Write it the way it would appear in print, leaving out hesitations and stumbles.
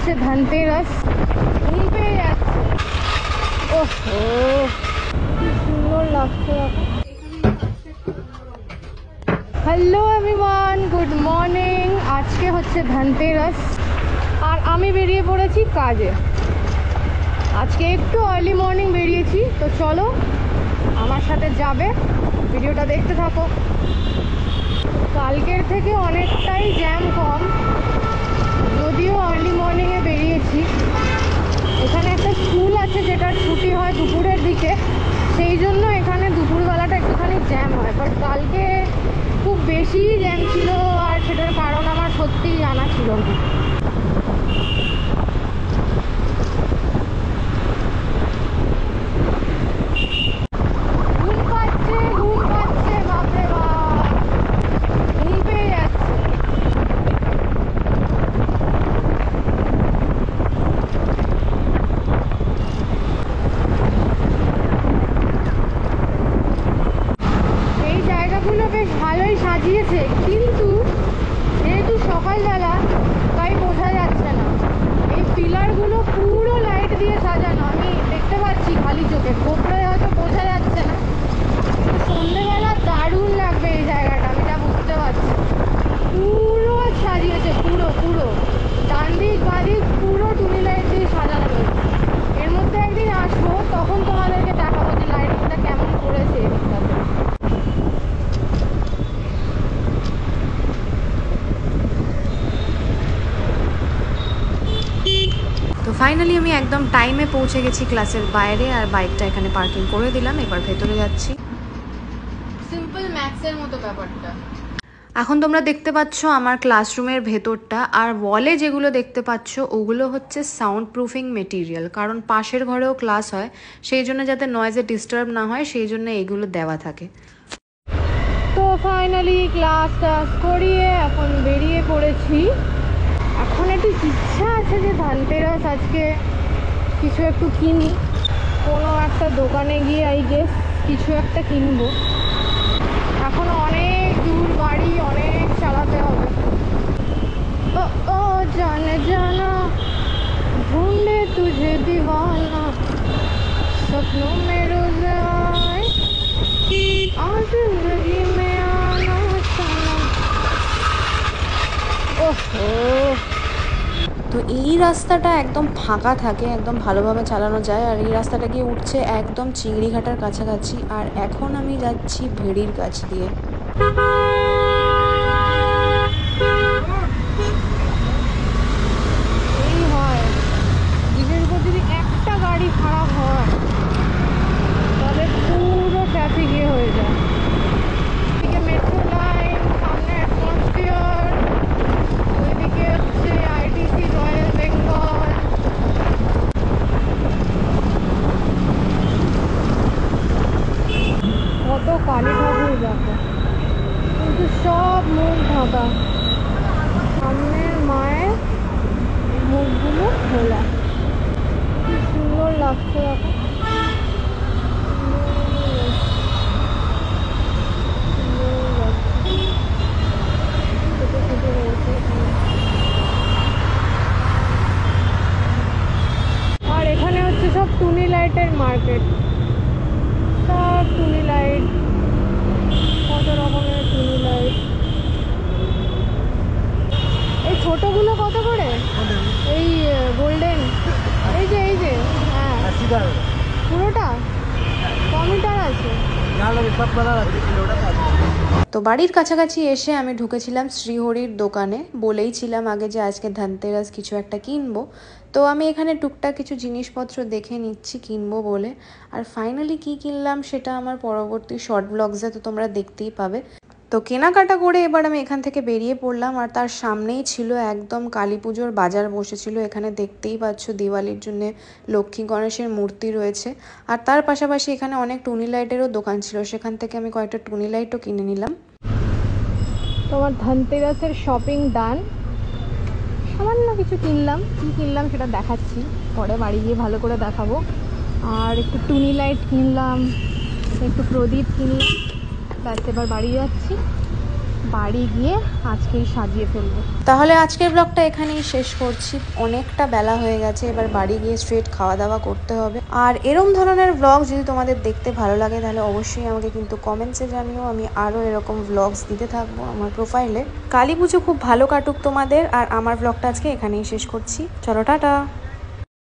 হচ্ছে ধনতেরাস, ঘুম পেয়ে যাচ্ছে। ওহো কি সুন্দর লাগছে। Hello everyone, good morning. আজকে হচ্ছে ধনতেরাস আর আমি বেরিয়ে পড়েছি কাজে। আজকে একটু আর্লি মর্নিং বেরিয়েছি, তো চলো আমার সাথে যাবে, ভিডিওটা দেখতে থাকো। কালকের থেকে অনেকটাই জ্যাম কম, যদিও আর্লি মর্নিংয়ে বেরিয়েছি। এখানে একটা স্কুল আছে যেটার ছুটি হয় দুপুরের দিকে, সেই জন্য এখানে দুপুরবেলাটা একটুখানি জ্যাম হয়। বাট কালকে খুব বেশি জ্যাম ছিল, আর সেটার কারণ আমার সত্যিই জানা ছিল না। ভালোই সাজিয়েছে, কিন্তু যেহেতু সকালবেলা তাই বোঝা যাচ্ছে না। এই পিলারগুলো পুরো লাইট দিয়ে সাজানো, আমি দেখতে পাচ্ছি খালি চোখে, গোপরে হয়তো বোঝা যাচ্ছে না। সন্ধ্যেবেলা দারুণ লাগবে এই জায়গাটা, আমি যা বুঝতে পারছি। পুরো সাজিয়েছে, পুরো পুরো ডান দিক বাঁ দিক পুরো টুনি লাইট দিয়ে সাজানো রয়েছে। এর মধ্যে একদিন আসবো, তখন তোমাদেরকে দেখাবো যে লাইটিংটা কেমন করেছে এদিকটাতে। তো ফাইনালি আমি একদম টাইমে পৌঁছে গেছি ক্লাসের বাইরে, আর বাইকটা এখানে পার্কিং করে দিলাম। এবার ভেতরে যাচ্ছি। সিম্পল ম্যাথসের মতো ব্যাপারটা। এখন তোমরা দেখতে পাচ্ছ আমার ক্লাসরুমের ভেতরটা, আর ওয়ালে যেগুলো দেখতে পাচ্ছ ওগুলো হচ্ছে সাউন্ড প্রুফিং মেটেরিয়াল, কারণ পাশের ঘরেও ক্লাস হয়, সেই জন্য যাতে নয়েজে ডিস্টার্ব না হয় সেই জন্য এগুলো দেওয়া থাকে। তো ফাইনালি ক্লাস টাস করিয়ে এখন বেরিয়ে পড়েছি। এখন একটু ইচ্ছা আছে যে ধনতেরাস আজকে কিছু একটু কিনি, কোনো একটা দোকানে গিয়ে আই গেস কিছু একটা কিনবো। এখন অনেক দূর বাড়ি, অনেক চালাতে হবে। ও ও জানে জানা ঢूंढे तुझे दीवाना सपनों में रोज आए आज जिंदगी में आना सनम। ओहो, তো এই রাস্তাটা একদম ফাঁকা থাকে, একদম ভালোভাবে চালানো যায়। আর এই রাস্তাটা গিয়ে উঠছে একদম চিংড়িঘাটার কাছাকাছি, আর এখন আমি যাচ্ছি ভেড়ির কাছ দিয়ে। এই হয় ব্রিজের উপর যদি একটা গাড়ি খারাপ হয় তাহলে পুরো ট্রাফিক হয়ে যায়। এদিকে মেট্রো লাইন, সামনে অ্যাটমসফিয়ার, ওইদিকে হচ্ছে আইটিসি রয়্যাল বেঙ্গল। কত কালী ঠাকুর দেখো, কিন্তু সব মুখ ঢাকা। সামনের মায়ের মুখগুলো খোলা, কি সুন্দর লাগছে দেখো। আর এখানে হচ্ছে সব টুনি লাইটের মার্কেট, সব টুনি লাইট, কত রকমের টুনি লাইট। এই ছোটগুলো কত করে? এই গোল্ডেন, এই যে হ্যাঁ পুরোটা কমিটার আছে। তো বাড়ির কাছাকাছি এসে আমি ঢুকেছিলাম শ্রীহরির দোকানে, বলেইছিলাম আগে যে আজকে ধনতেরাস কিছু একটা কিনবো। তো আমি এখানে টুকটাক কিছু জিনিসপত্র দেখে নিচ্ছি কিনবো বলে। আর ফাইনালি কি কিনলাম সেটা আমার পরবর্তী শর্ট ব্লগসে তো তোমরা দেখতেই পাবে। তো কেনাকাটা করে এবার আমি এখান থেকে বেরিয়ে পড়লাম, আর তার সামনেই ছিল একদম কালী পুজোর বাজার বসেছিল। এখানে দেখতেই পাচ্ছ দিওয়ালির জন্য লক্ষ্মী গণেশের মূর্তি রয়েছে, আর তার পাশাপাশি এখানে অনেক টুনি লাইটেরও দোকান ছিল, সেখান থেকে আমি কয়েকটা টুনি লাইটও কিনে নিলাম। তোমার ধনতেরাসের শপিং ডান। সামান্য কিছু কিনলাম, কী কিনলাম সেটা দেখাচ্ছি পরে, বাড়ি গিয়ে ভালো করে দেখাবো। আর একটু টুনি লাইট কিনলাম, একটু প্রদীপ কিনলাম, ব্যাস এবার বাড়ি যাচ্ছি। বাড়ি গিয়ে আজকেই সাজিয়ে ফেলবো। তাহলে আজকের ব্লগটা এখানেই শেষ করছি। অনেকটা বেলা হয়ে গেছে, এবার বাড়ি গিয়ে স্ট্রেট খাওয়া দাওয়া করতে হবে। আর এরম ধরনের ব্লগ যদি তোমাদের দেখতে ভালো লাগে তাহলে অবশ্যই আমাকে কিন্তু কমেন্টসে জানিও, আমি আরও এরকম ব্লগস দিতে থাকবো আমার প্রোফাইলে। কালী পুজো খুব ভালো কাটুক তোমাদের, আর আমার ব্লগটা আজকে এখানেই শেষ করছি। চলো টাটা।